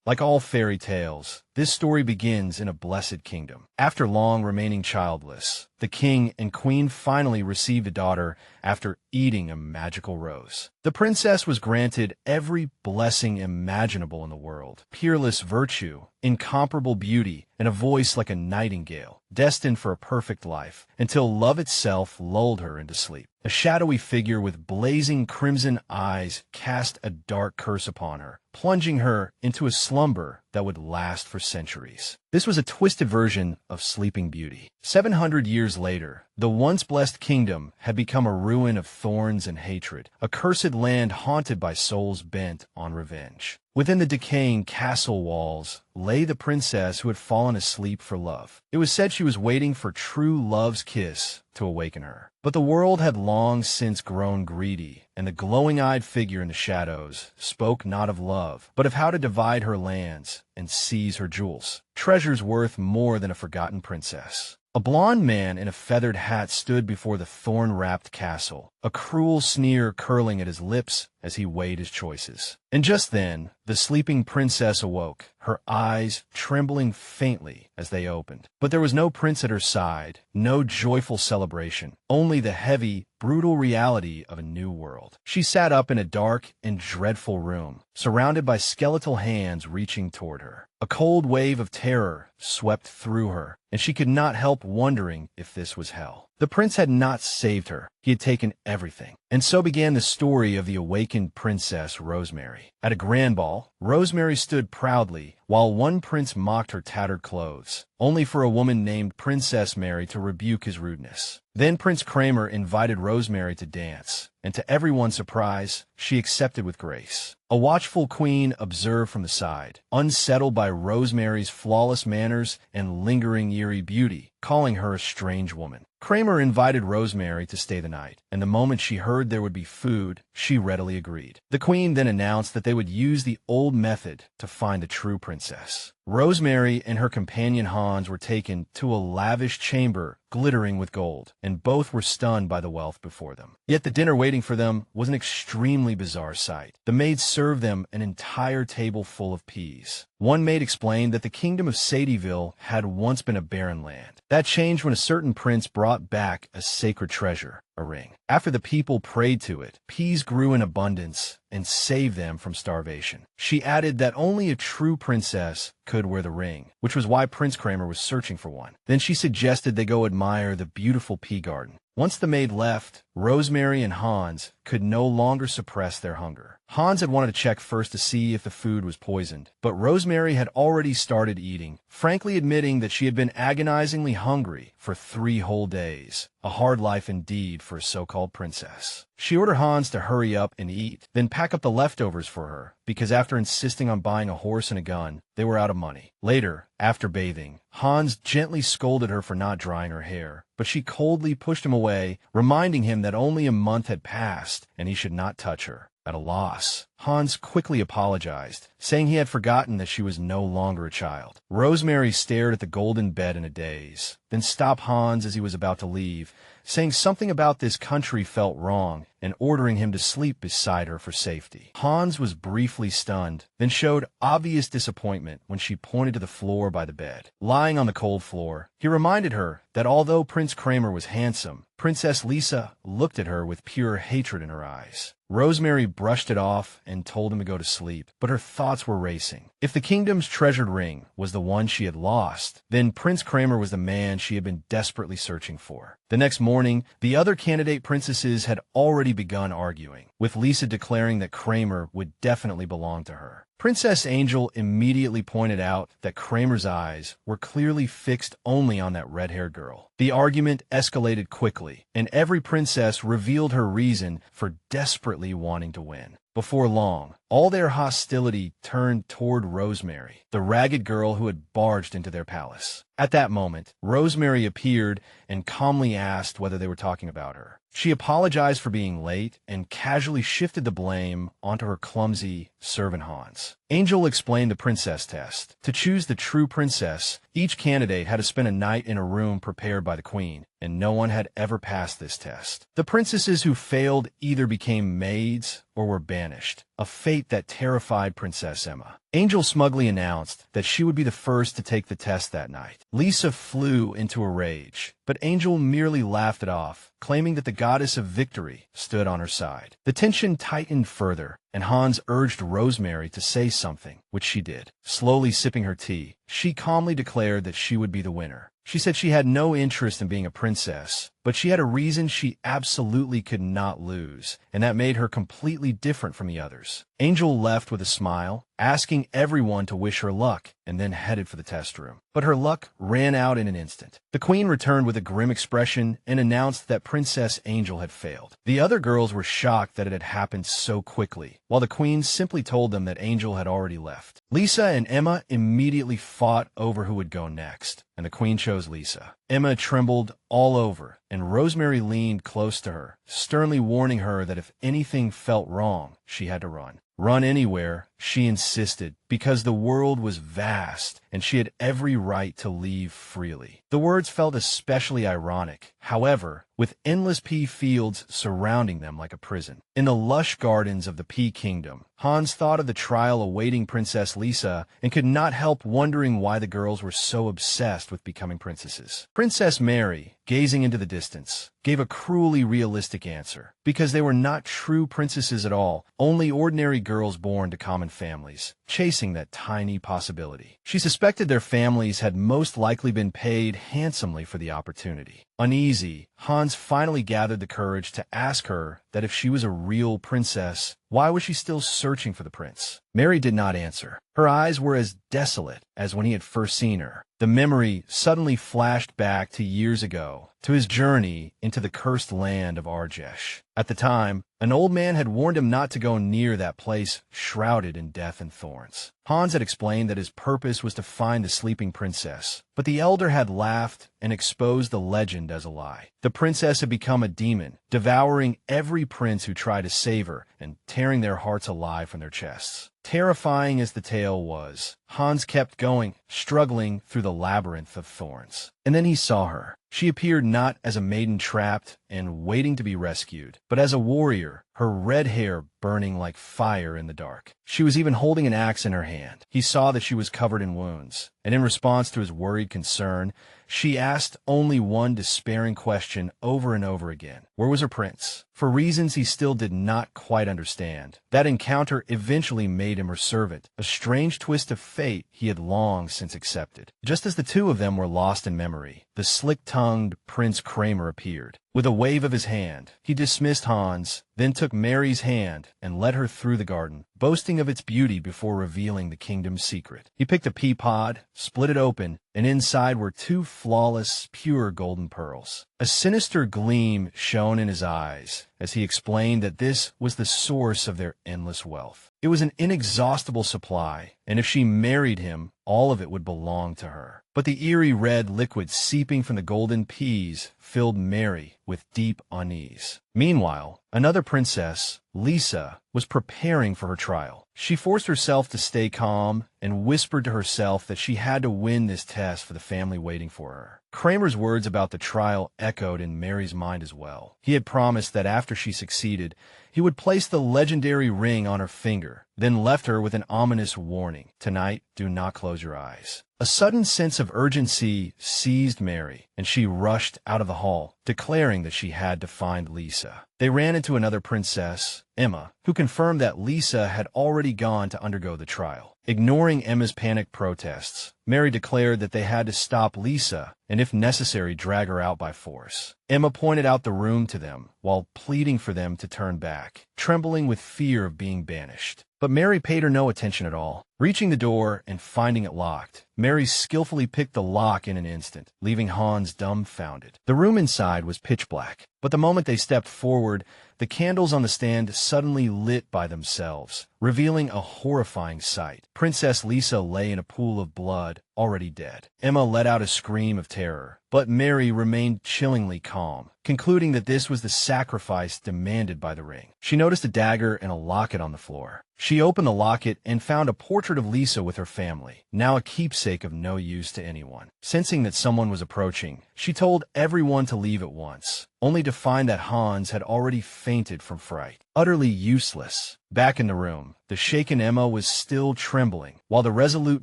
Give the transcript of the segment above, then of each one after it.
Like all fairy tales, this story begins in a blessed kingdom. After long remaining childless, the king and queen finally received a daughter after eating a magical rose. The princess was granted every blessing imaginable in the world: peerless virtue, incomparable beauty, and a voice like a nightingale, destined for a perfect life, until love itself lulled her into sleep. A shadowy figure with blazing crimson eyes cast a dark curse upon her, plunging her into a slumber that would last for centuries. This was a twisted version of Sleeping Beauty. 700 years later, the once blessed kingdom had become a ruin of thorns and hatred, a cursed land haunted by souls bent on revenge. Within the decaying castle walls lay the princess who had fallen asleep for love. It was said she was waiting for true love's kiss to awaken her. But the world had long since grown greedy, and the glowing-eyed figure in the shadows spoke not of love, but of how to divide her lands and seize her jewels, treasures worth more than a forgotten princess. A blond man in a feathered hat stood before the thorn-wrapped castle, a cruel sneer curling at his lips as he weighed his choices. And just then, the sleeping princess awoke, her eyes trembling faintly as they opened. But there was no prince at her side, no joyful celebration, only the heavy, brutal reality of a new world. She sat up in a dark and dreadful room, surrounded by skeletal hands reaching toward her. A cold wave of terror swept through her, and she could not help wondering if this was hell. The prince had not saved her. He had taken everything. And so began the story of the awakened princess Rosemary. At a grand ball, Rosemary stood proudly while one prince mocked her tattered clothes, only for a woman named Princess Mary to rebuke his rudeness. Then Prince Kramer invited Rosemary to dance, and to everyone's surprise, she accepted with grace. A watchful queen observed from the side, unsettled by Rosemary's flawless manners and lingering eerie beauty, calling her a strange woman. Kramer invited Rosemary to stay the night, and the moment she heard there would be food, she readily agreed. The queen then announced that they would use the old method to find the true princess. Rosemary and her companion Hans were taken to a lavish chamber glittering with gold, and both were stunned by the wealth before them. Yet the dinner waiting for them was an extremely bizarre sight. The maids served them an entire table full of peas. One maid explained that the kingdom of Sadieville had once been a barren land. That changed when a certain prince brought back a sacred treasure, a ring. After the people prayed to it, peas grew in abundance and saved them from starvation. She added that only a true princess could wear the ring, which was why Prince Kramer was searching for one. Then she suggested they go admire the beautiful pea garden. Once the maid left, Rosemary and Hans could no longer suppress their hunger. Hans had wanted to check first to see if the food was poisoned, but Rosemary had already started eating, frankly admitting that she had been agonizingly hungry for 3 whole days. A hard life indeed for a so-called princess. She ordered Hans to hurry up and eat, then pack up the leftovers for her, because after insisting on buying a horse and a gun, they were out of money. Later, after bathing, Hans gently scolded her for not drying her hair, but she coldly pushed him away, reminding him that only a month had passed and he should not touch her. At a loss, Hans quickly apologized, saying he had forgotten that she was no longer a child. Rosemary stared at the golden bed in a daze, then stopped Hans as he was about to leave, saying something about this country felt wrong and ordering him to sleep beside her for safety. Hans was briefly stunned, then showed obvious disappointment when she pointed to the floor by the bed. Lying on the cold floor, he reminded her that although Prince Kramer was handsome, Princess Lisa looked at her with pure hatred in her eyes. Rosemary brushed it off and told him to go to sleep, but her thoughts were racing. If the kingdom's treasured ring was the one she had lost, then Prince Kramer was the man she had been desperately searching for. The next morning, the other candidate princesses had already begun arguing, with Lisa declaring that Kramer would definitely belong to her. Princess Angel immediately pointed out that Kramer's eyes were clearly fixed only on that red-haired girl. The argument escalated quickly, and every princess revealed her reason for desperately wanting to win. Before long, all their hostility turned toward Rosemary, the ragged girl who had barged into their palace. At that moment, Rosemary appeared and calmly asked whether they were talking about her. She apologized for being late and casually shifted the blame onto her clumsy servant Hans. Angel explained the princess test. To choose the true princess, each candidate had to spend a night in a room prepared by the queen, and no one had ever passed this test. The princesses who failed either became maids or were banished. a fate that terrified Princess Emma. Angel smugly announced that she would be the first to take the test that night. Lisa flew into a rage, but Angel merely laughed it off, claiming that the goddess of victory stood on her side. The tension tightened further, and Hans urged Rosemary to say something, which she did. Slowly sipping her tea, she calmly declared that she would be the winner. She said she had no interest in being a princess, but she had a reason she absolutely could not lose, and that made her completely different from the others. Angel left with a smile, asking everyone to wish her luck, and then headed for the test room. But her luck ran out in an instant. The queen returned with a grim expression and announced that Princess Angel had failed. The other girls were shocked that it had happened so quickly, while the queen simply told them that Angel had already left. Lisa and Emma immediately fought over who would go next, and the queen chose Lisa. Emma trembled all over, and Rosemary leaned close to her, sternly warning her that if anything felt wrong, she had to run. Run anywhere, she insisted, because the world was vast, and she had every right to leave freely. The words felt especially ironic, however, with endless pea fields surrounding them like a prison. In the lush gardens of the Pea Kingdom, Hans thought of the trial awaiting Princess Lisa and could not help wondering why the girls were so obsessed with becoming princesses. Princess Mary, gazing into the distance, gave a cruelly realistic answer. Because they were not true princesses at all, only ordinary girls born to common families, chasing that tiny possibility. She suspected their families had most likely been paid handsomely for the opportunity. Uneasy, Hans finally gathered the courage to ask her that if she was a real princess, why was she still searching for the prince? Mary did not answer. Her eyes were as desolate as when he had first seen her. The memory suddenly flashed back to years ago, to his journey into the cursed land of Arjesh. At the time, an old man had warned him not to go near that place shrouded in death and thorns. Hans had explained that his purpose was to find the sleeping princess, but the elder had laughed and exposed the legend as a lie. The princess had become a demon, devouring every prince who tried to save her and tearing their hearts alive from their chests. Terrifying as the tale was, Hans kept going, struggling through the labyrinth of thorns. And then he saw her. She appeared not as a maiden trapped and waiting to be rescued, but as a warrior, her red hair burning like fire in the dark. She was even holding an axe in her hand. He saw that she was covered in wounds, and in response to his worried concern, she asked only one despairing question over and over again. Where was her prince? For reasons he still did not quite understand, that encounter eventually made him her servant, a strange twist of fate he had long since accepted. Just as the two of them were lost in memory, the slick-tongued Prince Kramer appeared. With a wave of his hand, he dismissed Hans, then took Mary's hand and led her through the garden, boasting of its beauty before revealing the kingdom's secret. He picked a pea pod, split it open, and inside were two flawless, pure golden pearls. A sinister gleam shone in his eyes as he explained that this was the source of their endless wealth. It was an inexhaustible supply, and if she married him, all of it would belong to her. But the eerie red liquid seeping from the golden peas filled Mary with deep unease. Meanwhile, another princess, Lisa, was preparing for her trial. She forced herself to stay calm and whispered to herself that she had to win this test for the family waiting for her. Kramer's words about the trial echoed in Mary's mind as well. He had promised that after she succeeded, he would place the legendary ring on her finger, then left her with an ominous warning. Tonight, do not close your eyes. A sudden sense of urgency seized Mary, and she rushed out of the hall, declaring that she had to find Lisa. They ran into another princess, Emma, who confirmed that Lisa had already gone to undergo the trial. Ignoring Emma's panicked protests, Mary declared that they had to stop Lisa and, if necessary, drag her out by force. Emma pointed out the room to them while pleading for them to turn back, trembling with fear of being banished. But Mary paid her no attention at all. Reaching the door and finding it locked, Mary skillfully picked the lock in an instant, leaving Hans dumbfounded. The room inside was pitch black, but the moment they stepped forward, the candles on the stand suddenly lit by themselves, revealing a horrifying sight. Princess Lisa lay in a pool of blood, already dead. Emma let out a scream of terror, but Mary remained chillingly calm, concluding that this was the sacrifice demanded by the ring. She noticed a dagger and a locket on the floor. She opened the locket and found a portrait of Lisa with her family, now a keepsake of no use to anyone. Sensing that someone was approaching, she told everyone to leave at once, only to find that Hans had already fainted from fright. Utterly useless. Back in the room, the shaken Emma was still trembling, while the resolute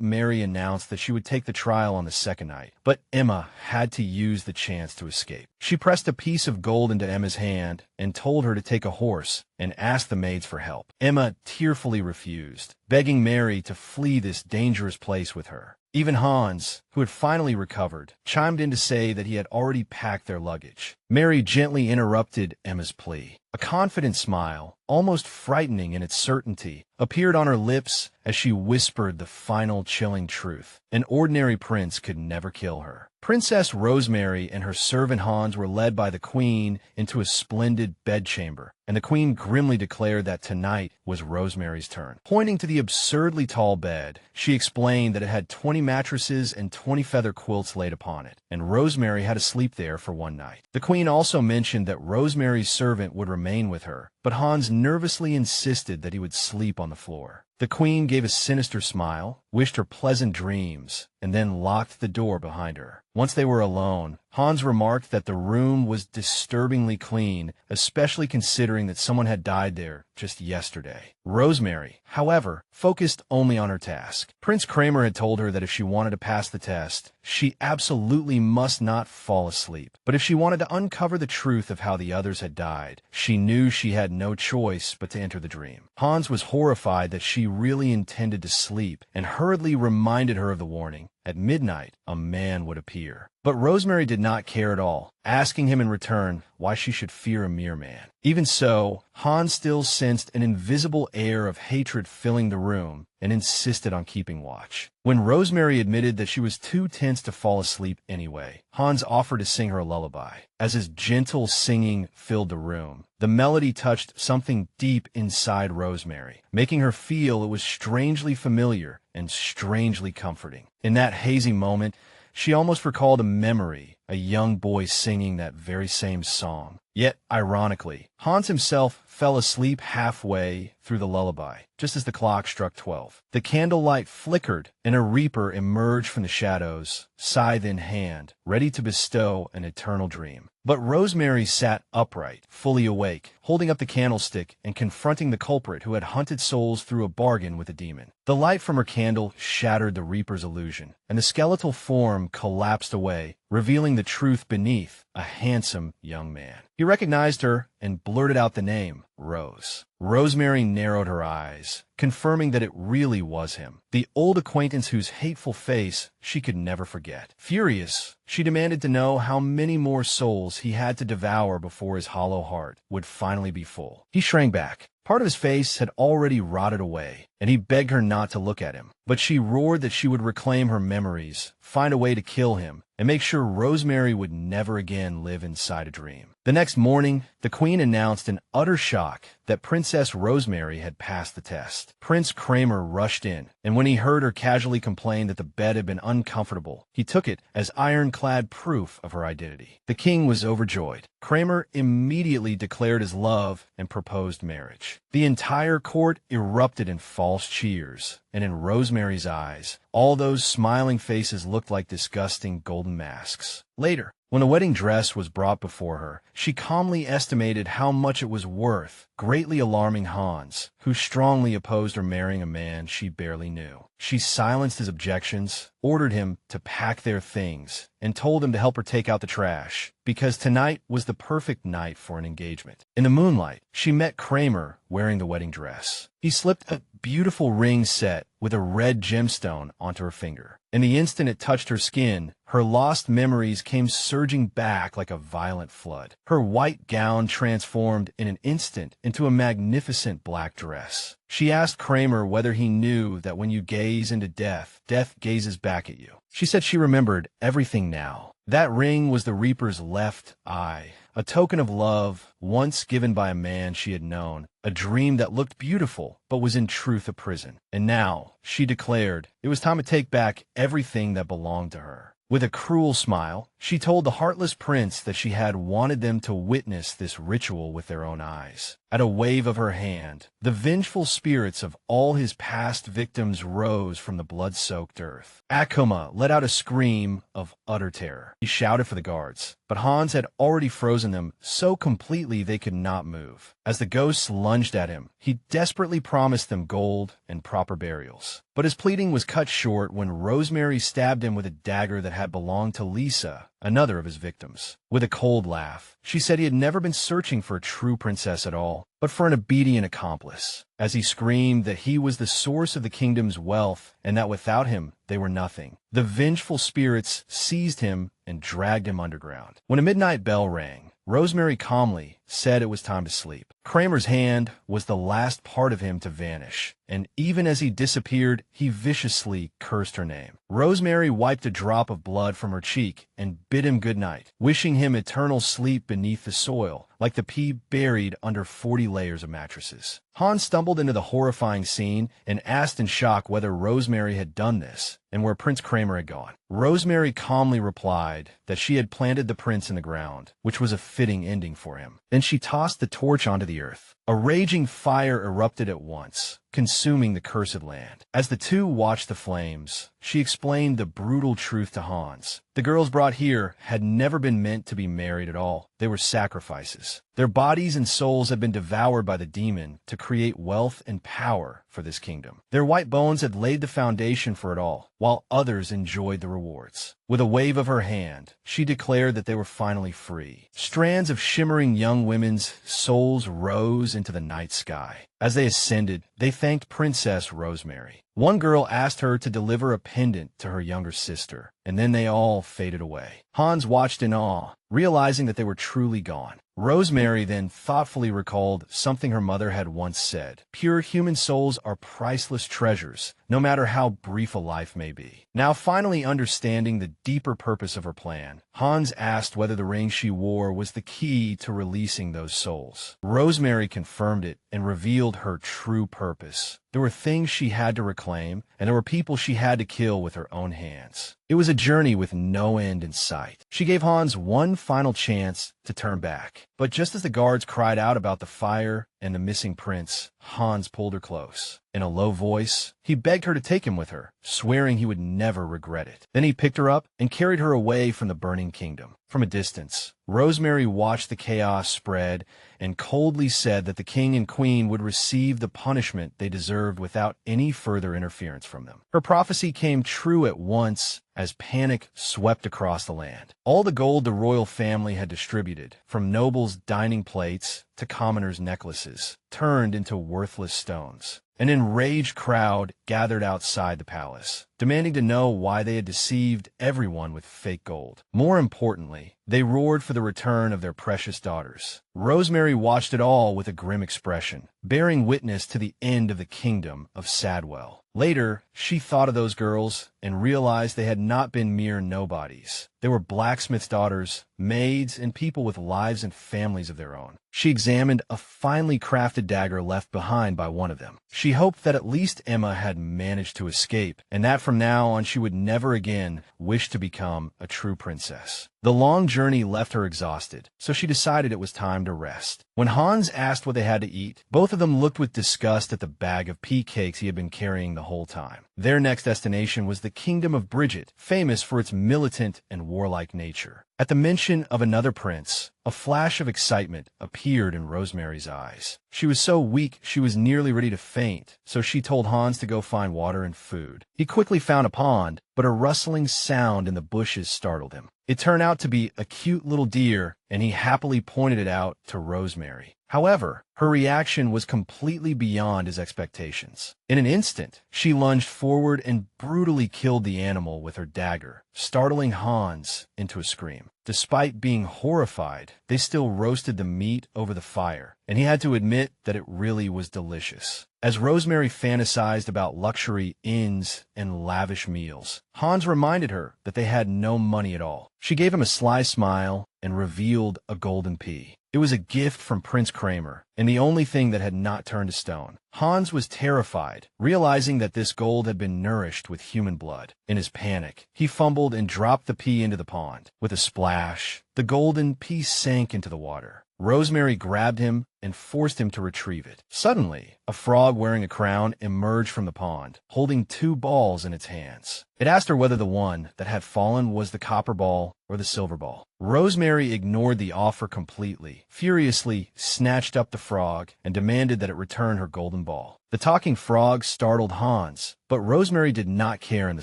Mary announced that she would take the trial on the second night. But Emma had to use the chance to escape. She pressed a piece of gold into Emma's hand and told her to take a horse and asked the maids for help. Emma tearfully refused, begging Mary to flee this dangerous place with her. Even Hans, who had finally recovered, chimed in to say that he had already packed their luggage. Mary gently interrupted Emma's plea. A confident smile, almost frightening in its certainty, appeared on her lips as she whispered the final chilling truth. An ordinary prince could never kill her. Princess Rosemary and her servant Hans were led by the queen into a splendid bedchamber, and the queen grimly declared that tonight was Rosemary's turn. Pointing to the absurdly tall bed, she explained that it had 20 mattresses and 20 feather quilts laid upon it, and Rosemary had to sleep there for one night. The queen also mentioned that Rosemary's servant would remain with her, but Hans nervously insisted that he would sleep on the floor. The queen gave a sinister smile, wished her pleasant dreams, and then locked the door behind her. Once they were alone, Hans remarked that the room was disturbingly clean, especially considering that someone had died there just yesterday. Rosemary, however, focused only on her task. Prince Kramer had told her that if she wanted to pass the test, she absolutely must not fall asleep. But if she wanted to uncover the truth of how the others had died, she knew she had no choice but to enter the dream. Hans was horrified that she really intended to sleep and hurriedly reminded her of the warning. At midnight, a man would appear. But Rosemary did not care at all, asking him in return why she should fear a mere man. Even so, Hans still sensed an invisible air of hatred filling the room and insisted on keeping watch. When Rosemary admitted that she was too tense to fall asleep anyway, Hans offered to sing her a lullaby. As his gentle singing filled the room, the melody touched something deep inside Rosemary, making her feel it was strangely familiar and strangely comforting. In that hazy moment, she almost recalled a memory, a young boy singing that very same song. Yet, ironically, Hans himself fell asleep halfway through the lullaby, just as the clock struck 12. The candlelight flickered, and a reaper emerged from the shadows, scythe in hand, ready to bestow an eternal dream. But Rosemary sat upright, fully awake, holding up the candlestick and confronting the culprit who had hunted souls through a bargain with a demon. The light from her candle shattered the reaper's illusion, and the skeletal form collapsed away, revealing the truth beneath, a handsome young man. He recognized her and blurted out the name, Rose. Rosemary narrowed her eyes, confirming that it really was him, the old acquaintance whose hateful face she could never forget. Furious, she demanded to know how many more souls he had to devour before his hollow heart would finally be full. He shrank back. Part of his face had already rotted away, and he begged her not to look at him. But she roared that she would reclaim her memories, find a way to kill him, and make sure Rosemary would never again live inside a dream. The next morning, the queen announced in utter shock that Princess Rosemary had passed the test. Prince Kramer rushed in, and when he heard her casually complain that the bed had been uncomfortable, he took it as ironclad proof of her identity. The king was overjoyed. Kramer immediately declared his love and proposed marriage. The entire court erupted in false cheers, and in Rosemary's eyes, all those smiling faces looked like disgusting golden masks. Later, when the wedding dress was brought before her, she calmly estimated how much it was worth, greatly alarming Hans, who strongly opposed her marrying a man she barely knew. She silenced his objections, ordered him to pack their things, and told him to help her take out the trash, because tonight was the perfect night for an engagement. In the moonlight, she met Kramer wearing the wedding dress. He slipped a beautiful ring set with a red gemstone onto her finger. In the instant it touched her skin, her lost memories came surging back like a violent flood. Her white gown transformed in an instant into a magnificent black dress. She asked Kramer whether he knew that when you gaze into death, death gazes back at you. She said she remembered everything now. That ring was the Reaper's left eye, a token of love once given by a man she had known, a dream that looked beautiful but was in truth a prison. And now, she declared, it was time to take back everything that belonged to her. With a cruel smile, she told the heartless prince that she had wanted them to witness this ritual with their own eyes. At a wave of her hand, the vengeful spirits of all his past victims rose from the blood-soaked earth. Akuma let out a scream of utter terror. He shouted for the guards, but Hans had already frozen them so completely they could not move. As the ghosts lunged at him, he desperately promised them gold and proper burials. But his pleading was cut short when Rosemary stabbed him with a dagger that had belonged to Lisa, another of his victims. With a cold laugh, she said he had never been searching for a true princess at all, but for an obedient accomplice. As he screamed that he was the source of the kingdom's wealth and that without him they were nothing, the vengeful spirits seized him and dragged him underground. When a midnight bell rang, Rosemary calmly said it was time to sleep. Kramer's hand was the last part of him to vanish, and even as he disappeared, he viciously cursed her name. Rosemary wiped a drop of blood from her cheek and bid him good night, wishing him eternal sleep beneath the soil, like the pea buried under 40 layers of mattresses. Hans stumbled into the horrifying scene and asked in shock whether Rosemary had done this and where Prince Kramer had gone. Rosemary calmly replied that she had planted the prince in the ground, which was a fitting ending for him. Then she tossed the torch onto the earth. A raging fire erupted at once, consuming the cursed land. As the two watched the flames, she explained the brutal truth to Hans. The girls brought here had never been meant to be married at all. They were sacrifices. Their bodies and souls had been devoured by the demon to create wealth and power for this kingdom. Their white bones had laid the foundation for it all, while others enjoyed the rewards. With a wave of her hand, she declared that they were finally free. Strands of shimmering young women's souls rose into the night sky. As they ascended, they thanked Princess Rosemary. One girl asked her to deliver a pendant to her younger sister, and then they all faded away. Hans watched in awe, realizing that they were truly gone. Rosemary then thoughtfully recalled something her mother had once said. Pure human souls are priceless treasures, no matter how brief a life may be. Now finally understanding the deeper purpose of her plan, Hans asked whether the ring she wore was the key to releasing those souls. Rosemary confirmed it and revealed her true purpose. There were things she had to reclaim, and there were people she had to kill with her own hands. It was a journey with no end in sight. She gave Hans one final chance to turn back. But just as the guards cried out about the fire and the missing prince, Hans pulled her close. In a low voice, he begged her to take him with her, swearing he would never regret it. Then he picked her up and carried her away from the burning kingdom. From a distance, Rosemary watched the chaos spread and coldly said that the king and queen would receive the punishment they deserved without any further interference from them. Her prophecy came true at once as panic swept across the land. All the gold the royal family had distributed, from nobles' dining plates to commoners' necklaces, turned into worthless stones. An enraged crowd gathered outside the palace, demanding to know why they had deceived everyone with fake gold. More importantly, they roared for the return of their precious daughters. Rosemary watched it all with a grim expression, bearing witness to the end of the kingdom of Sadwell. Later, she thought of those girls and realized they had not been mere nobodies. They were blacksmiths' daughters, maids, and people with lives and families of their own. She examined a finely crafted dagger left behind by one of them. She hoped that at least Emma had managed to escape, and that from now on she would never again wish to become a true princess. The long journey left her exhausted, so she decided it was time to rest. When Hans asked what they had to eat, both of them looked with disgust at the bag of pea cakes he had been carrying the whole time. Their next destination was the kingdom of Bridget, famous for its militant and warlike nature. At the mention of another prince, a flash of excitement appeared in Rosemary's eyes. She was so weak she was nearly ready to faint, so she told Hans to go find water and food. He quickly found a pond, but a rustling sound in the bushes startled him. It turned out to be a cute little deer, and he happily pointed it out to Rosemary. However, her reaction was completely beyond his expectations. In an instant, she lunged forward and brutally killed the animal with her dagger, startling Hans into a scream. Despite being horrified, they still roasted the meat over the fire, and he had to admit that it really was delicious. As Rosemary fantasized about luxury inns and lavish meals, Hans reminded her that they had no money at all. She gave him a sly smile and revealed a golden pea. It was a gift from Prince Kramer, and the only thing that had not turned to stone. Hans was terrified, realizing that this gold had been nourished with human blood. In his panic, he fumbled and dropped the pea into the pond. With a splash, the golden pea sank into the water. Rosemary grabbed him and forced him to retrieve it. Suddenly, a frog wearing a crown emerged from the pond, holding 2 balls in its hands. It asked her whether the one that had fallen was the copper ball or the silver ball. Rosemary ignored the offer completely, furiously snatched up the frog, and demanded that it return her golden ball. The talking frog startled Hans, but Rosemary did not care in the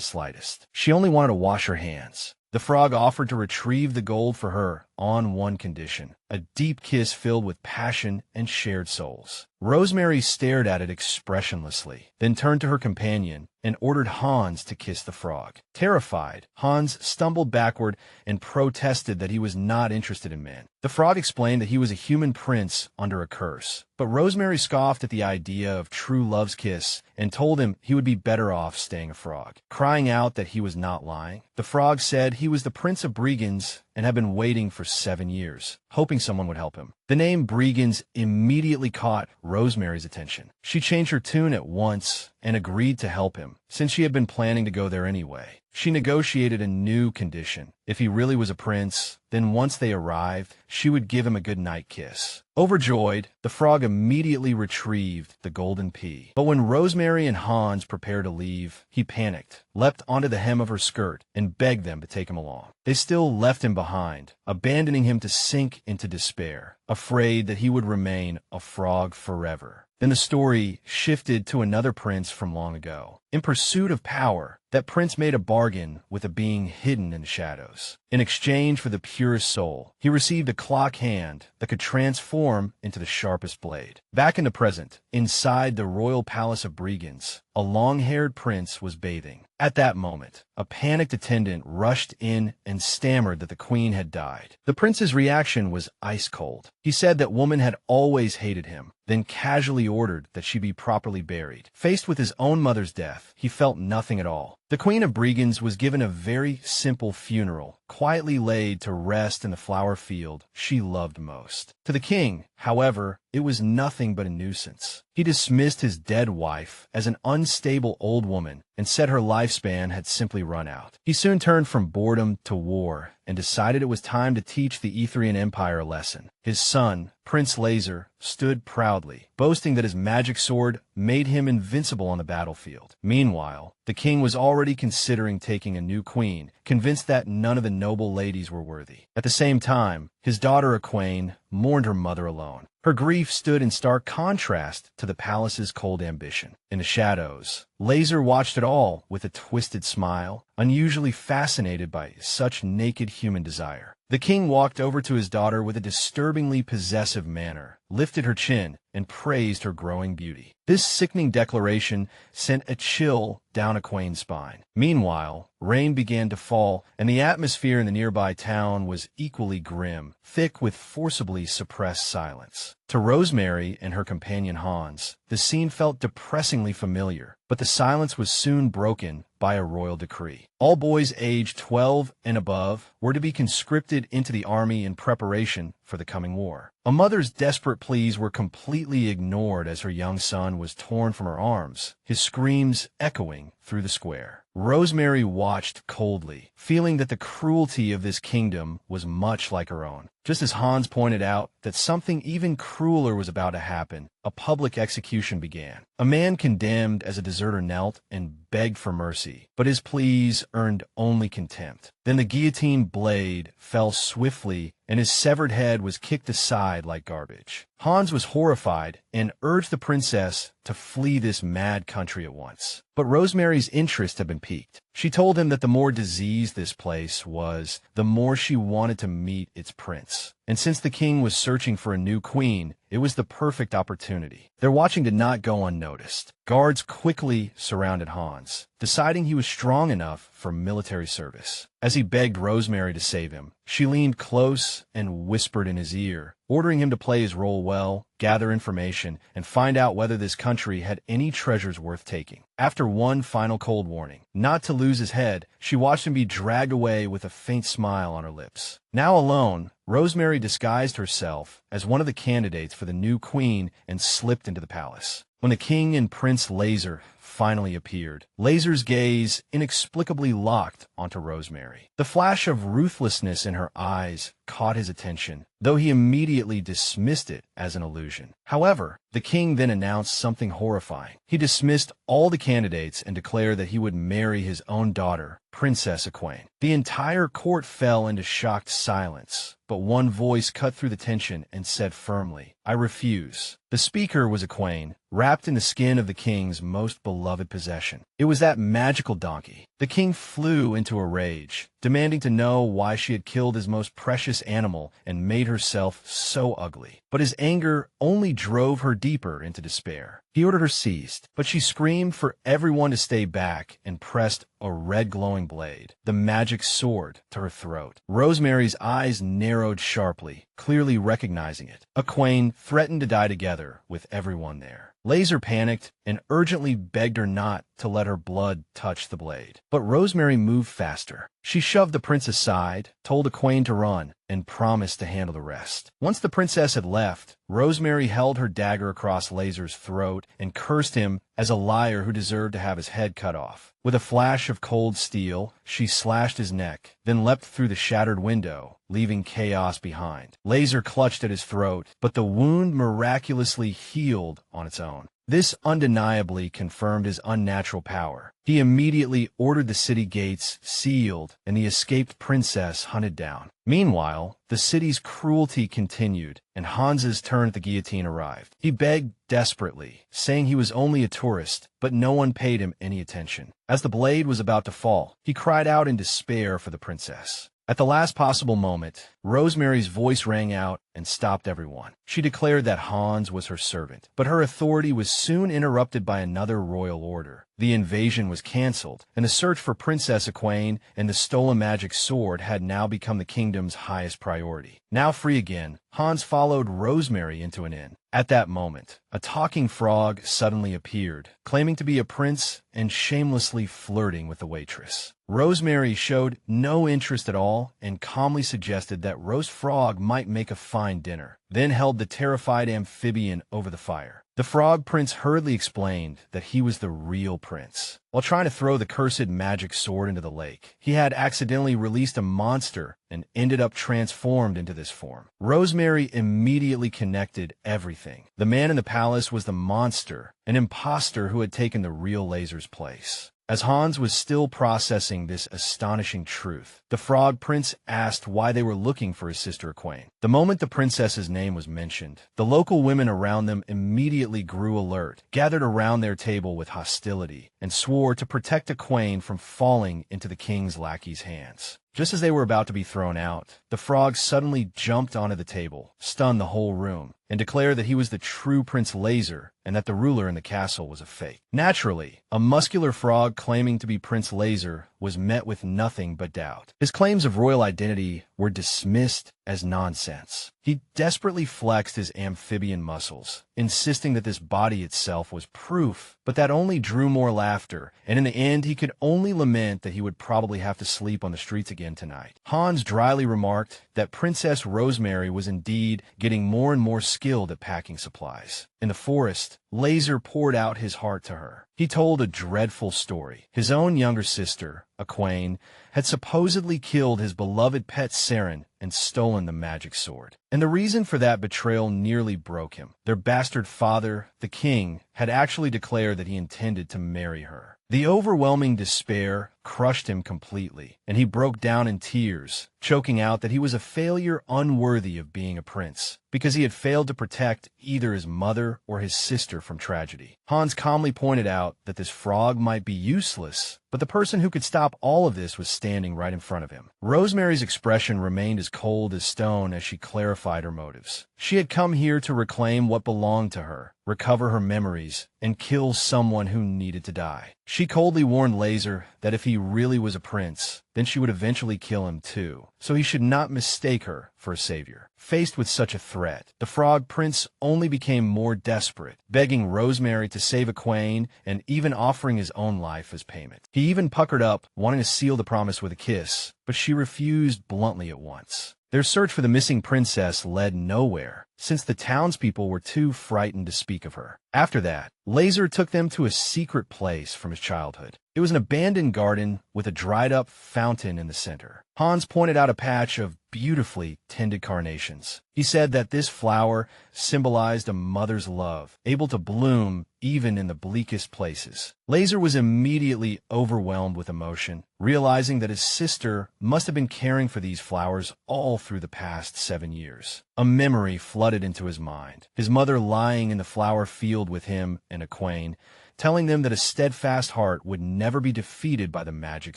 slightest. She only wanted to wash her hands. The frog offered to retrieve the gold for her on one condition: a deep kiss filled with passion and shared souls. Rosemary stared at it expressionlessly, then turned to her companion and ordered Hans to kiss the frog. Terrified, Hans stumbled backward and protested that he was not interested in men. The frog explained that he was a human prince under a curse, but Rosemary scoffed at the idea of true love's kiss and told him he would be better off staying a frog. Crying out that he was not lying, the frog said he was the Prince of Brigands and had been waiting for 7 years, hoping someone would help him. The name Brigands immediately caught Rosemary's attention. She changed her tune at once and agreed to help him, since she had been planning to go there anyway. She negotiated a new condition. If he really was a prince, then once they arrived, she would give him a goodnight kiss. Overjoyed, the frog immediately retrieved the golden pea. But when Rosemary and Hans prepared to leave, he panicked, leapt onto the hem of her skirt, and begged them to take him along. They still left him behind, abandoning him to sink into despair, afraid that he would remain a frog forever. Then the story shifted to another prince from long ago. In pursuit of power, that prince made a bargain with a being hidden in the shadows. In exchange for the purest soul, he received a clock hand that could transform into the sharpest blade. Back in the present, inside the royal palace of Brigands, a long-haired prince was bathing. At that moment, a panicked attendant rushed in and stammered that the queen had died. The prince's reaction was ice cold. He said that woman had always hated him, then casually ordered that she be properly buried. Faced with his own mother's death, he felt nothing at all. The Queen of Brigands was given a very simple funeral, quietly laid to rest in the flower field she loved most. To the king, however, it was nothing but a nuisance. He dismissed his dead wife as an unstable old woman and said her lifespan had simply run out. He soon turned from boredom to war and decided it was time to teach the Etherian Empire a lesson. His son, Prince Laser, stood proudly, boasting that his magic sword made him invincible on the battlefield. Meanwhile, the king was already considering taking a new queen, convinced that none of the noble ladies were worthy. At the same time, his daughter Egwene mourned her mother alone. Her grief stood in stark contrast to the palace's cold ambition. In the shadows, Laser watched it all with a twisted smile, unusually fascinated by such naked human desire. The king walked over to his daughter with a disturbingly possessive manner, lifted her chin, and praised her growing beauty. This sickening declaration sent a chill down Egwene's spine. Meanwhile, rain began to fall, and the atmosphere in the nearby town was equally grim, thick with forcibly suppressed silence. To Rosemary and her companion Hans, the scene felt depressingly familiar, but the silence was soon broken by a royal decree. All boys aged 12 and above were to be conscripted into the army in preparation for the coming war. A mother's desperate pleas were completely ignored as her young son was torn from her arms, his screams echoing through the square. Rosemary watched coldly, feeling that the cruelty of this kingdom was much like her own. Just as Hans pointed out that something even crueler was about to happen, a public execution began. A man condemned as a deserter knelt and begged for mercy, but his pleas earned only contempt. Then the guillotine blade fell swiftly, and his severed head was kicked aside like garbage. Hans was horrified and urged the princess to flee this mad country at once. But Rosemary's interest had been piqued. She told him that the more diseased this place was, the more she wanted to meet its prince. And since the king was searching for a new queen, it was the perfect opportunity. Their watching did not go unnoticed. Guards quickly surrounded Hans, deciding he was strong enough for military service. As he begged Rosemary to save him, she leaned close and whispered in his ear, ordering him to play his role well, gather information, and find out whether this country had any treasures worth taking. After one final cold warning, not to lose his head, she watched him be dragged away with a faint smile on her lips. Now alone, Rosemary disguised herself as one of the candidates for the new queen and slipped into the palace. When the king and Prince Laser finally appeared. Laser's gaze inexplicably locked onto Rosemary. The flash of ruthlessness in her eyes caught his attention, though he immediately dismissed it as an illusion. However, the king then announced something horrifying. He dismissed all the candidates and declared that he would marry his own daughter, Princess Equine. The entire court fell into shocked silence, but one voice cut through the tension and said firmly, "I refuse." The speaker was Equine, wrapped in the skin of the king's most beloved possession. It was that magical donkey. The king flew into a rage, demanding to know why she had killed his most precious animal and made herself so ugly. But his anger only drove her deeper into despair. He ordered her seized, but she screamed for everyone to stay back and pressed a red glowing blade, the magic sword, to her throat. Rosemary's eyes narrowed sharply, clearly recognizing it. Equine threatened to die together with everyone there. Laser panicked and urgently begged her not to let her blood touch the blade. But Rosemary moved faster. She shoved the prince aside, told Equine to run, and promised to handle the rest. Once the princess had left, Rosemary held her dagger across Laser's throat and cursed him as a liar who deserved to have his head cut off. With a flash of cold steel, she slashed his neck, then leapt through the shattered window, leaving chaos behind. Laser clutched at his throat, but the wound miraculously healed on its own. This undeniably confirmed his unnatural power. He immediately ordered the city gates sealed and the escaped princess hunted down. Meanwhile, the city's cruelty continued, and Hans's turn at the guillotine arrived. He begged desperately, saying he was only a tourist, but no one paid him any attention. As the blade was about to fall, he cried out in despair for the princess. At the last possible moment, Rosemary's voice rang out and stopped everyone. She declared that Hans was her servant, but her authority was soon interrupted by another royal order. The invasion was cancelled, and the search for Princess Equine and the stolen magic sword had now become the kingdom's highest priority. Now free again, Hans followed Rosemary into an inn. At that moment, a talking frog suddenly appeared, claiming to be a prince and shamelessly flirting with the waitress. Rosemary showed no interest at all and calmly suggested that roast frog might make a fine dinner, then held the terrified amphibian over the fire. The frog prince hurriedly explained that he was the real prince. While trying to throw the cursed magic sword into the lake, he had accidentally released a monster and ended up transformed into this form. Rosemary immediately connected everything. The man in the palace was the monster, an imposter who had taken the real Laser's place. As Hans was still processing this astonishing truth, the Frog Prince asked why they were looking for his sister Equine. The moment the princess's name was mentioned, the local women around them immediately grew alert, gathered around their table with hostility, and swore to protect Equine from falling into the king's lackey's hands. Just as they were about to be thrown out, the frog suddenly jumped onto the table, stunned the whole room, and declared that he was the true Prince Laser and that the ruler in the castle was a fake. Naturally, a muscular frog claiming to be Prince Laser was met with nothing but doubt. His claims of royal identity were dismissed as nonsense. He desperately flexed his amphibian muscles, insisting that this body itself was proof, but that only drew more laughter, and in the end he could only lament that he would probably have to sleep on the streets again tonight. Hans dryly remarked that Princess Rosemary was indeed getting more and more skilled at packing supplies. In the forest, Laser poured out his heart to her. He told a dreadful story. His own younger sister, Equine, had supposedly killed his beloved pet Saren and stolen the magic sword. And the reason for that betrayal nearly broke him. Their bastard father, the king, had actually declared that he intended to marry her. The overwhelming despair crushed him completely, and he broke down in tears, choking out that he was a failure unworthy of being a prince, because he had failed to protect either his mother or his sister from tragedy. Hans calmly pointed out that this frog might be useless, but the person who could stop all of this was standing right in front of him. Rosemary's expression remained as cold as stone as she clarified her motives. She had come here to reclaim what belonged to her, recover her memories, and kill someone who needed to die. She coldly warned Laser that if he really was a prince, then she would eventually kill him too, so he should not mistake her for a savior. Faced with such a threat, the Frog Prince only became more desperate, begging Rosemary to save Equine and even offering his own life as payment. He even puckered up, wanting to seal the promise with a kiss, but she refused bluntly at once. Their search for the missing princess led nowhere. since the townspeople were too frightened to speak of her. After that, Laser took them to a secret place from his childhood. It was an abandoned garden with a dried-up fountain in the center. Hans pointed out a patch of beautifully tended carnations. He said that this flower symbolized a mother's love, able to bloom even in the bleakest places. Laser was immediately overwhelmed with emotion, realizing that his sister must have been caring for these flowers all through the past 7 years. A memory flooded into his mind, his mother lying in the flower field with him and Egwene, telling them that a steadfast heart would never be defeated by the magic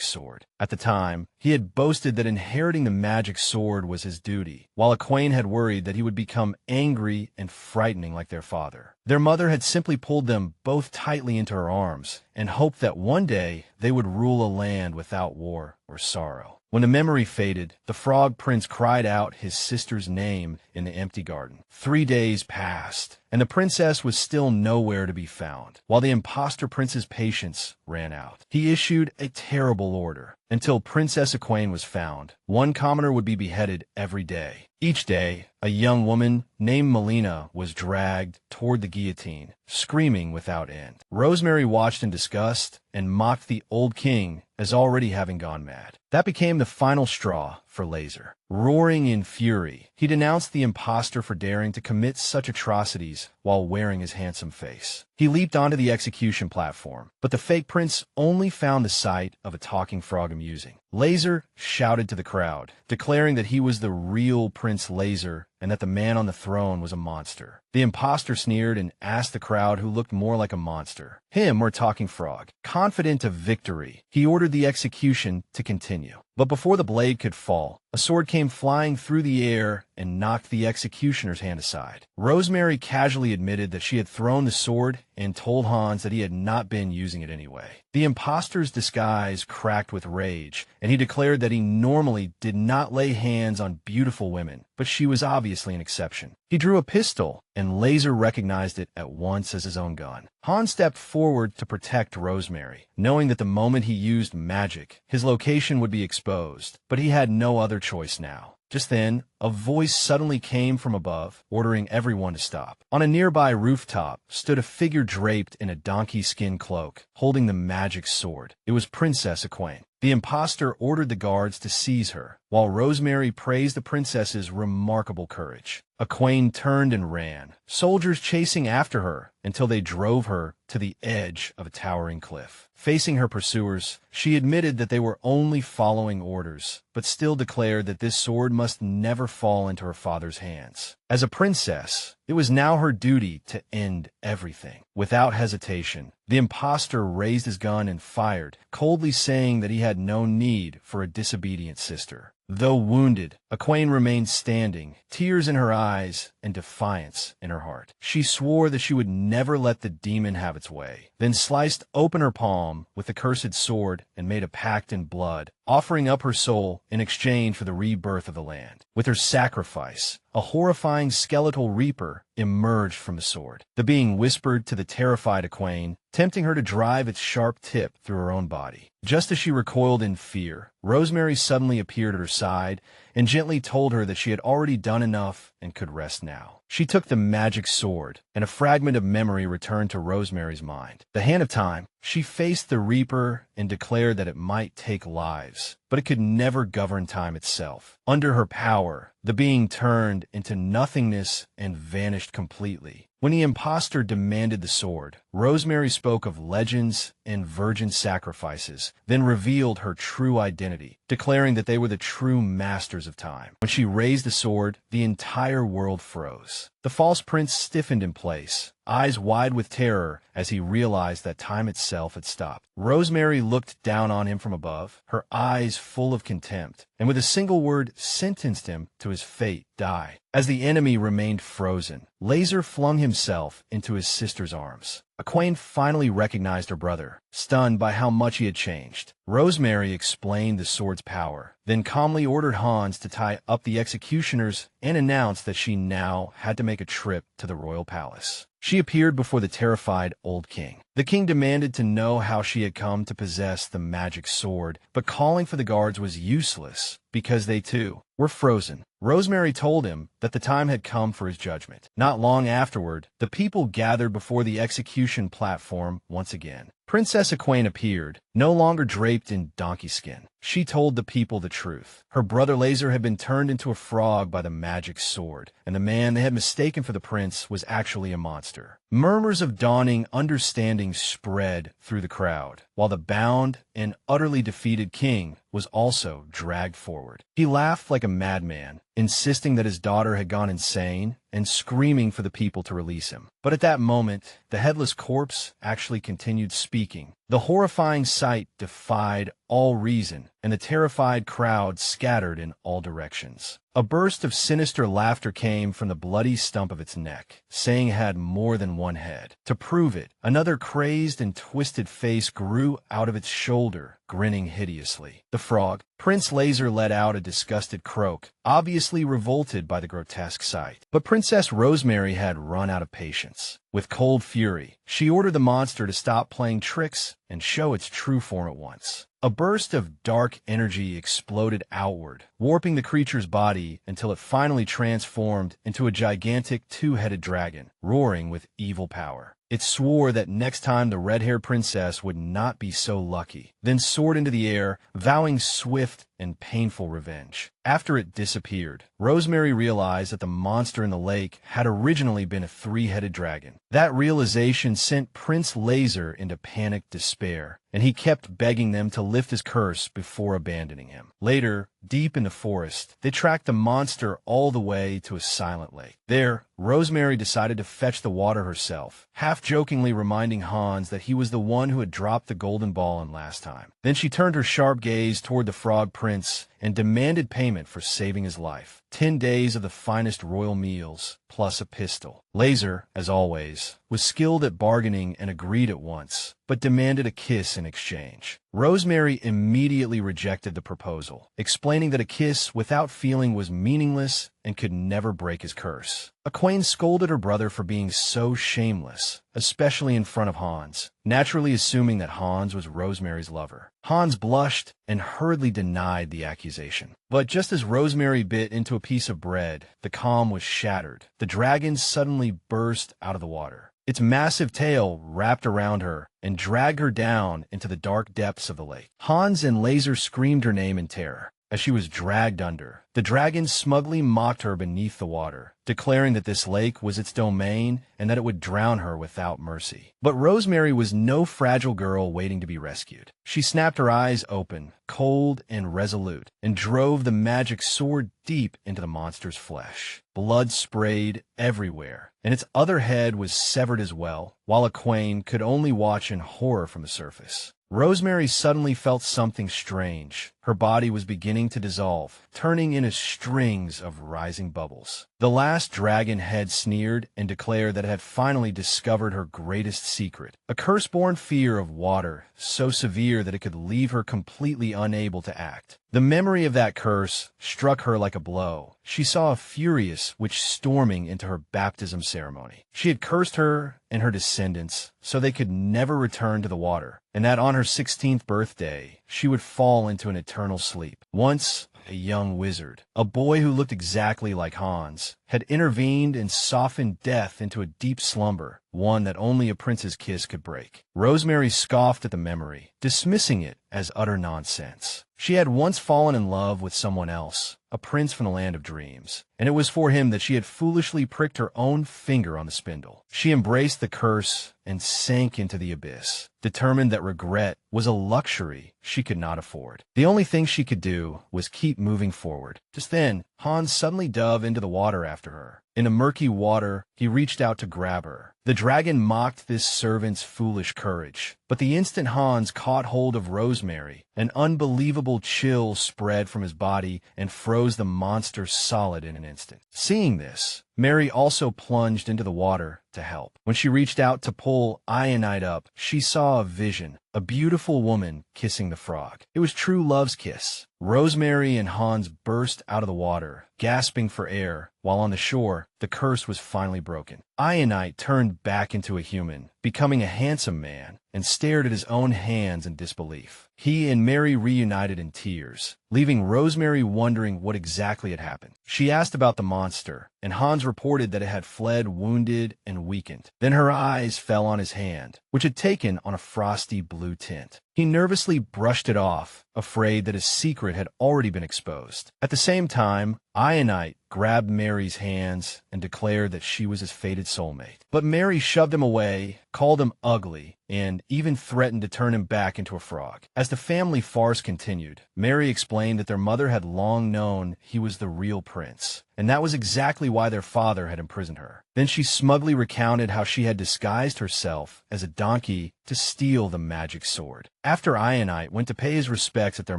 sword. At the time, he had boasted that inheriting the magic sword was his duty, while Egwene had worried that he would become angry and frightening like their father. Their mother had simply pulled them both tightly into her arms and hoped that one day they would rule a land without war or sorrow. When the memory faded, the Frog Prince cried out his sister's name in the empty garden. 3 days passed, and the princess was still nowhere to be found. While the imposter prince's patience ran out, he issued a terrible order. Until Princess Egwene was found, one commoner would be beheaded every day. Each day, a young woman named Melina was dragged toward the guillotine, screaming without end. Rosemary watched in disgust and mocked the old king as already having gone mad. That became the final straw for Laser. Roaring in fury, he denounced the imposter for daring to commit such atrocities while wearing his handsome face. He leaped onto the execution platform, but the fake prince only found the sight of a talking frog amusing. Laser shouted to the crowd, declaring that he was the real Prince Laser and that the man on the throne was a monster. The imposter sneered and asked the crowd who looked more like a monster, him or Talking Frog. Confident of victory, he ordered the execution to continue. But before the blade could fall, a sword came flying through the air and knocked the executioner's hand aside. Rosemary casually admitted that she had thrown the sword and told Hans that he had not been using it anyway. The imposter's disguise cracked with rage, and he declared that he normally did not lay hands on beautiful women, but she was obviously an exception. He drew a pistol, and Laser recognized it at once as his own gun. Hans stepped forward to protect Rosemary, knowing that the moment he used magic, his location would be exposed, but he had no other choice now. Just then, a voice suddenly came from above, ordering everyone to stop. On a nearby rooftop stood a figure draped in a donkey skin cloak, holding the magic sword. It was Princess Egwene. The imposter ordered the guards to seize her, while Rosemary praised the princess's remarkable courage. Egwene turned and ran, soldiers chasing after her until they drove her to the edge of a towering cliff. Facing her pursuers, she admitted that they were only following orders, but still declared that this sword must never fall into her father's hands. As a princess, it was now her duty to end everything. Without hesitation, the imposter raised his gun and fired, coldly saying that he had no need for a disobedient sister. Though wounded, Egwene remained standing, tears in her eyes and defiance in her heart. She swore that she would never let the demon have its way, then sliced open her palm with the cursed sword and made a pact in blood, offering up her soul in exchange for the rebirth of the land. With her sacrifice, a horrifying skeletal reaper emerged from the sword. The being whispered to the terrified Egwene, tempting her to drive its sharp tip through her own body. Just as she recoiled in fear, Rosemary suddenly appeared at her side and gently told her that she had already done enough and could rest now. She took the magic sword, and a fragment of memory returned to Rosemary's mind. The hand of time, she faced the Reaper and declared that it might take lives, but it could never govern time itself. Under her power, the being turned into nothingness and vanished completely. When the imposter demanded the sword, Rosemary spoke of legends and virgin sacrifices, then revealed her true identity, declaring that they were the true masters of time. When she raised the sword, the entire world froze. The false prince stiffened in place, eyes wide with terror as he realized that time itself had stopped. Rosemary looked down on him from above, her eyes full of contempt, and with a single word sentenced him to his fate, die. As the enemy remained frozen, Laser flung himself into his sister's arms. Egwene finally recognized her brother, stunned by how much he had changed. Rosemary explained the sword's power, then calmly ordered Hans to tie up the executioners and announced that she now had to make a trip to the royal palace. She appeared before the terrified old king. The king demanded to know how she had come to possess the magic sword, but calling for the guards was useless because they too were frozen. Rosemary told him that the time had come for his judgment. Not long afterward, the people gathered before the execution platform once again. Princess Egwene appeared, no longer draped in donkey skin. She told the people the truth. Her brother Laser had been turned into a frog by the magic sword, and the man they had mistaken for the prince was actually a monster. Murmurs of dawning understanding spread through the crowd, while the bound and utterly defeated king was also dragged forward. He laughed like a madman, insisting that his daughter had gone insane and screaming for the people to release him. But at that moment, the headless corpse actually continued speaking. The horrifying sight defied all reason, and the terrified crowd scattered in all directions. A burst of sinister laughter came from the bloody stump of its neck, saying it had more than one head. To prove it, another crazed and twisted face grew out of its shoulder, grinning hideously. The frog, Prince Laser, let out a disgusted croak, obviously revolted by the grotesque sight. But Princess Rosemary had run out of patience. With cold fury, she ordered the monster to stop playing tricks and show its true form at once. A burst of dark energy exploded outward, warping the creature's body until it finally transformed into a gigantic two-headed dragon, roaring with evil power. It swore that next time the red-haired princess would not be so lucky, then soared into the air, vowing swift and painful revenge. After it disappeared, Rosemary realized that the monster in the lake had originally been a three-headed dragon. That realization sent Prince Laser into panicked despair, and he kept begging them to lift his curse before abandoning him. Later, deep in the forest, they tracked the monster all the way to a silent lake. There, Rosemary decided to fetch the water herself, half-jokingly reminding Hans that he was the one who had dropped the golden ball in last time. Then she turned her sharp gaze toward the frog prince and demanded payment for saving his life. 10 days of the finest royal meals, plus a pistol. Laser, as always, was skilled at bargaining and agreed at once, but demanded a kiss in exchange. Rosemary immediately rejected the proposal, explaining that a kiss without feeling was meaningless and could never break his curse. Egwene scolded her brother for being so shameless, especially in front of Hans, naturally assuming that Hans was Rosemary's lover. Hans blushed and hurriedly denied the accusation. But just as Rosemary bit into a piece of bread, the calm was shattered. The dragon suddenly burst out of the water. Its massive tail wrapped around her and dragged her down into the dark depths of the lake. Hans and Laser screamed her name in terror as she was dragged under. The dragon smugly mocked her beneath the water, declaring that this lake was its domain and that it would drown her without mercy. But Rosemary was no fragile girl waiting to be rescued. She snapped her eyes open, cold and resolute, and drove the magic sword deep into the monster's flesh. Blood sprayed everywhere, and its other head was severed as well, while Egwene could only watch in horror from the surface. Rosemary suddenly felt something strange. Her body was beginning to dissolve, turning into strings of rising bubbles. The last dragon head sneered and declared that it had finally discovered her greatest secret, a curse-born fear of water, so severe that it could leave her completely unable to act. The memory of that curse struck her like a blow. She saw a furious witch storming into her baptism ceremony. She had cursed her and her descendants so they could never return to the water, and that on her 16th birthday, she would fall into an eternal sleep. Once, a young wizard, a boy who looked exactly like Hans, had intervened and softened death into a deep slumber, one that only a prince's kiss could break. Rosemary scoffed at the memory, dismissing it as utter nonsense. She had once fallen in love with someone else, a prince from the land of dreams, and it was for him that she had foolishly pricked her own finger on the spindle. She embraced the curse and sank into the abyss, determined that regret was a luxury she could not afford. The only thing she could do was keep moving forward. Just then, Hans suddenly dove into the water after her. In the murky water, he reached out to grab her. The dragon mocked this servant's foolish courage, but the instant Hans caught hold of Rosemary, an unbelievable chill spread from his body and froze the monster solid in an instant. Seeing this, Mary also plunged into the water to help. When she reached out to pull Ionite up, she saw a vision, a beautiful woman kissing the frog. It was true love's kiss. Rosemary and Hans burst out of the water, gasping for air, while on the shore, the curse was finally broken. Ionite turned back into a human, becoming a handsome man, and stared at his own hands in disbelief. He and Mary reunited in tears, leaving Rosemary wondering what exactly had happened. She asked about the monster, and Hans reported that it had fled wounded and weakened. Then her eyes fell on his hand, which had taken on a frosty blue tint. He nervously brushed it off, afraid that his secret had already been exposed. At the same time, Ionite grabbed Mary's hands and declared that she was his fated soulmate. But Mary shoved him away, called him ugly, and even threatened to turn him back into a frog. As the family farce continued, Mary explained that their mother had long known he was the real prince, and that was exactly why their father had imprisoned her. Then she smugly recounted how she had disguised herself as a donkey to steal the magic sword. After Ionite went to pay his respects at their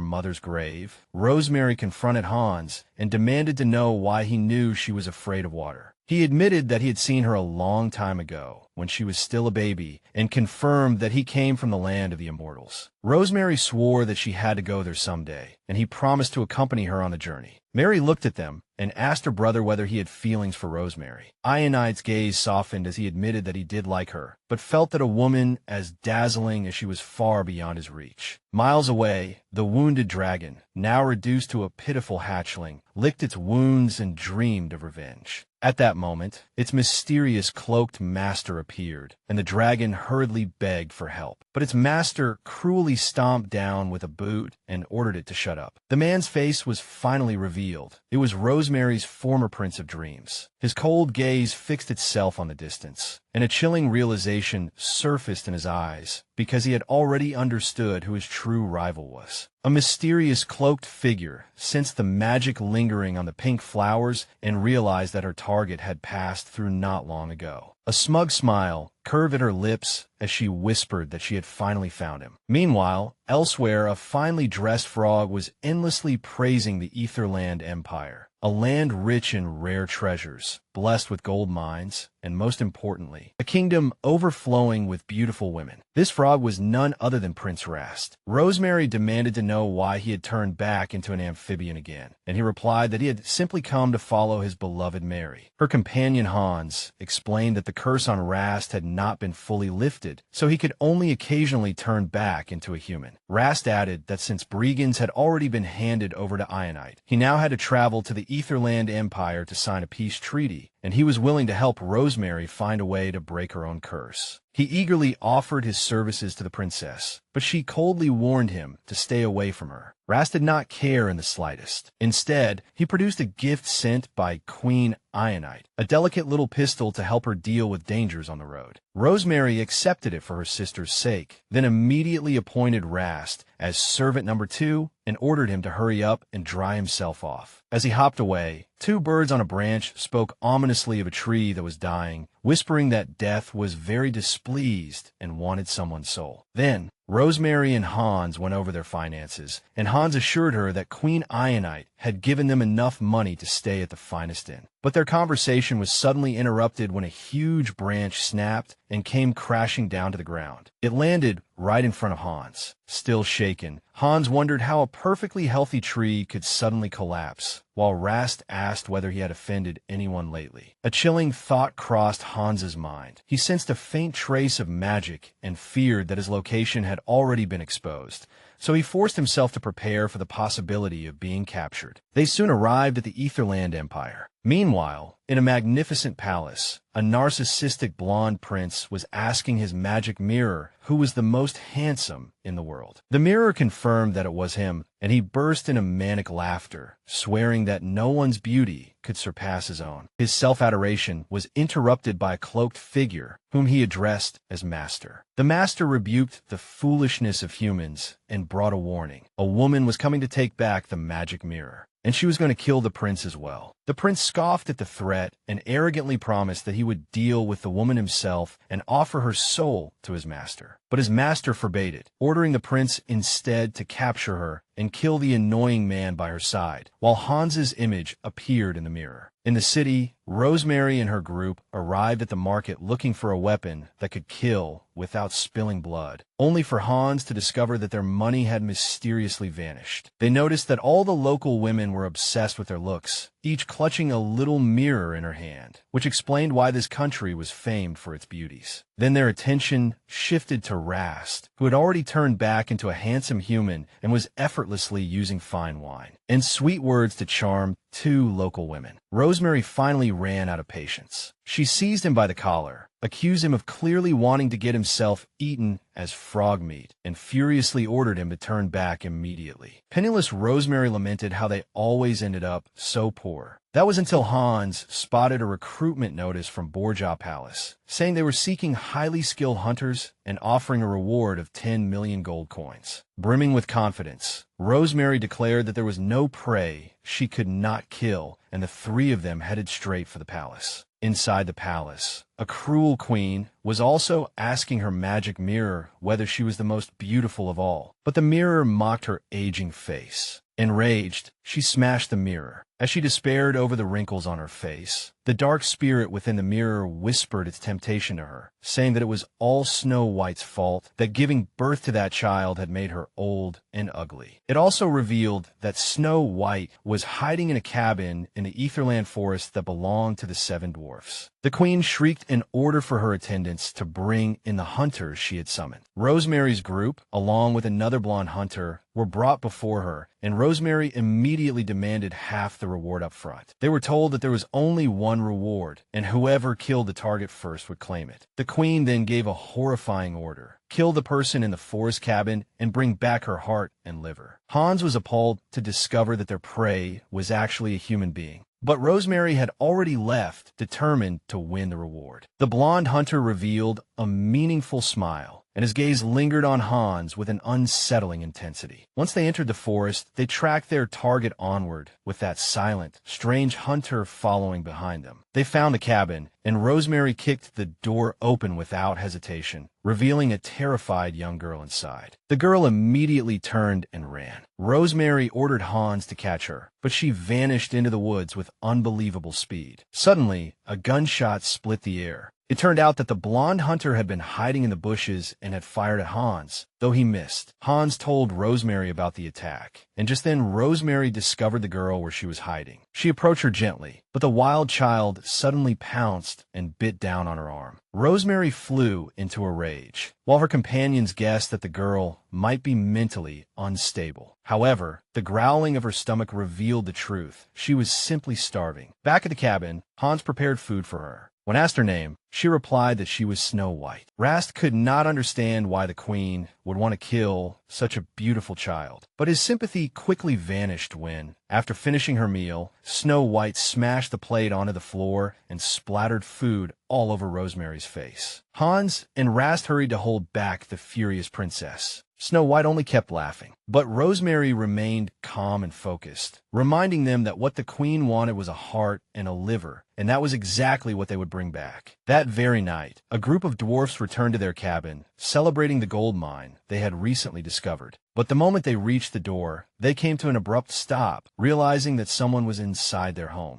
mother's grave, Rosemary confronted Hans and demanded to know why he knew she was afraid of water. He admitted that he had seen her a long time ago, when she was still a baby, and confirmed that he came from the land of the immortals. Rosemary swore that she had to go there someday, and he promised to accompany her on the journey. Mary looked at them and asked her brother whether he had feelings for Rosemary. Ionite's gaze softened as he admitted that he did like her, but felt that a woman as dazzling as she was far beyond his reach. Miles away, the wounded dragon, now reduced to a pitiful hatchling, licked its wounds and dreamed of revenge. At that moment, its mysterious cloaked master appeared, and the dragon hurriedly begged for help. But its master cruelly stomped down with a boot and ordered it to shut up. The man's face was finally revealed. It was Rosemary's former prince of dreams. His cold gaze fixed itself on the distance, and a chilling realization surfaced in his eyes, because he had already understood who his true rival was. A mysterious cloaked figure sensed the magic lingering on the pink flowers and realized that her target had passed through not long ago. A smug smile curved at her lips as she whispered that she had finally found him. Meanwhile, elsewhere, a finely dressed frog was endlessly praising the Etherland Empire, a land rich in rare treasures, blessed with gold mines, and most importantly, a kingdom overflowing with beautiful women. This frog was none other than Prince Rast. Rosemary demanded to know why he had turned back into an amphibian again, and he replied that he had simply come to follow his beloved Mary. Her companion Hans explained that the curse on Rast had not been fully lifted, so he could only occasionally turn back into a human. Rast added that since Brigands had already been handed over to Ionite, he now had to travel to the Etherland Empire to sign a peace treaty, and he was willing to help Rosemary find a way to break her own curse. He eagerly offered his services to the princess, but she coldly warned him to stay away from her. Rast did not care in the slightest. Instead, he produced a gift sent by Queen Ionite, a delicate little pistol to help her deal with dangers on the road. Rosemary accepted it for her sister's sake, then immediately appointed Rast as servant number 2 and ordered him to hurry up and dry himself off. As he hopped away, 2 birds on a branch spoke ominously of a tree that was dying, whispering that death was very displeased and wanted someone's soul. Then, Rosemary and Hans went over their finances, and Hans assured her that Queen Ionite had given them enough money to stay at the finest inn. But their conversation was suddenly interrupted when a huge branch snapped and came crashing down to the ground. It landed right in front of Hans. Still shaken, Hans wondered how a perfectly healthy tree could suddenly collapse, while Rast asked whether he had offended anyone lately. A chilling thought crossed Hans's mind. He sensed a faint trace of magic and feared that his location had already been exposed, so he forced himself to prepare for the possibility of being captured. They soon arrived at the Etherland Empire. Meanwhile, in a magnificent palace, a narcissistic blonde prince was asking his magic mirror who was the most handsome in the world. The mirror confirmed that it was him, and he burst into manic laughter, swearing that no one's beauty could surpass his own. His self-adoration was interrupted by a cloaked figure whom he addressed as Master. The Master rebuked the foolishness of humans and brought a warning. A woman was coming to take back the magic mirror, and she was going to kill the prince as well. The prince scoffed at the threat and arrogantly promised that he would deal with the woman himself and offer her soul to his master. But his master forbade it, ordering the prince instead to capture her and kill the annoying man by her side, while Hans's image appeared in the mirror. In the city, Rosemary and her group arrived at the market looking for a weapon that could kill without spilling blood, only for Hans to discover that their money had mysteriously vanished. They noticed that all the local women were obsessed with their looks, each clutching a little mirror in her hand, which explained why this country was famed for its beauties. Then their attention shifted to Rast, who had already turned back into a handsome human and was effortlessly using fine wine and sweet words to charm two local women. Rosemary finally ran out of patience. She seized him by the collar, accused him of clearly wanting to get himself eaten as frog meat, and furiously ordered him to turn back immediately. Penniless Rosemary lamented how they always ended up so poor. That was until Hans spotted a recruitment notice from Borja Palace, saying they were seeking highly skilled hunters and offering a reward of 10 million gold coins. Brimming with confidence, Rosemary declared that there was no prey she could not kill, and the three of them headed straight for the palace. Inside the palace, a cruel queen was also asking her magic mirror whether she was the most beautiful of all, but the mirror mocked her aging face. Enraged, she smashed the mirror. As she despaired over the wrinkles on her face, the dark spirit within the mirror whispered its temptation to her, saying that it was all Snow White's fault, that giving birth to that child had made her old and ugly. It also revealed that Snow White was hiding in a cabin in the Etherland forest that belonged to the seven dwarfs. The queen shrieked an order for her attendants to bring in the hunters she had summoned. Rosemary's group, along with another blonde hunter, were brought before her, and Rosemary immediately demanded half the reward up front. They were told that there was only one reward, and whoever killed the target first would claim it. The queen then gave a horrifying order: kill the person in the forest cabin and bring back her heart and liver. Hans was appalled to discover that their prey was actually a human being. But Rosemary had already left, determined to win the reward. The blonde hunter revealed a meaningful smile, and his gaze lingered on Hans with an unsettling intensity. Once they entered the forest, they tracked their target onward, with that silent, strange hunter following behind them. They found the cabin, and Rosemary kicked the door open without hesitation, revealing a terrified young girl inside. The girl immediately turned and ran. Rosemary ordered Hans to catch her, but she vanished into the woods with unbelievable speed. Suddenly, a gunshot split the air. It turned out that the blonde hunter had been hiding in the bushes and had fired at Hans, though he missed. Hans told Rosemary about the attack, and just then Rosemary discovered the girl where she was hiding. She approached her gently, but the wild child suddenly pounced and bit down on her arm. Rosemary flew into a rage, while her companions guessed that the girl might be mentally unstable. However, the growling of her stomach revealed the truth. She was simply starving. Back at the cabin, Hans prepared food for her. When asked her name, she replied that she was Snow White. Rast could not understand why the queen would want to kill such a beautiful child, but his sympathy quickly vanished when, after finishing her meal, Snow White smashed the plate onto the floor and splattered food all over Rosemary's face. Hans and Rast hurried to hold back the furious princess. Snow White only kept laughing, but Rosemary remained calm and focused, reminding them that what the queen wanted was a heart and a liver, and that was exactly what they would bring back. That very night, a group of dwarfs returned to their cabin, celebrating the gold mine they had recently discovered. But the moment they reached the door, they came to an abrupt stop, realizing that someone was inside their home.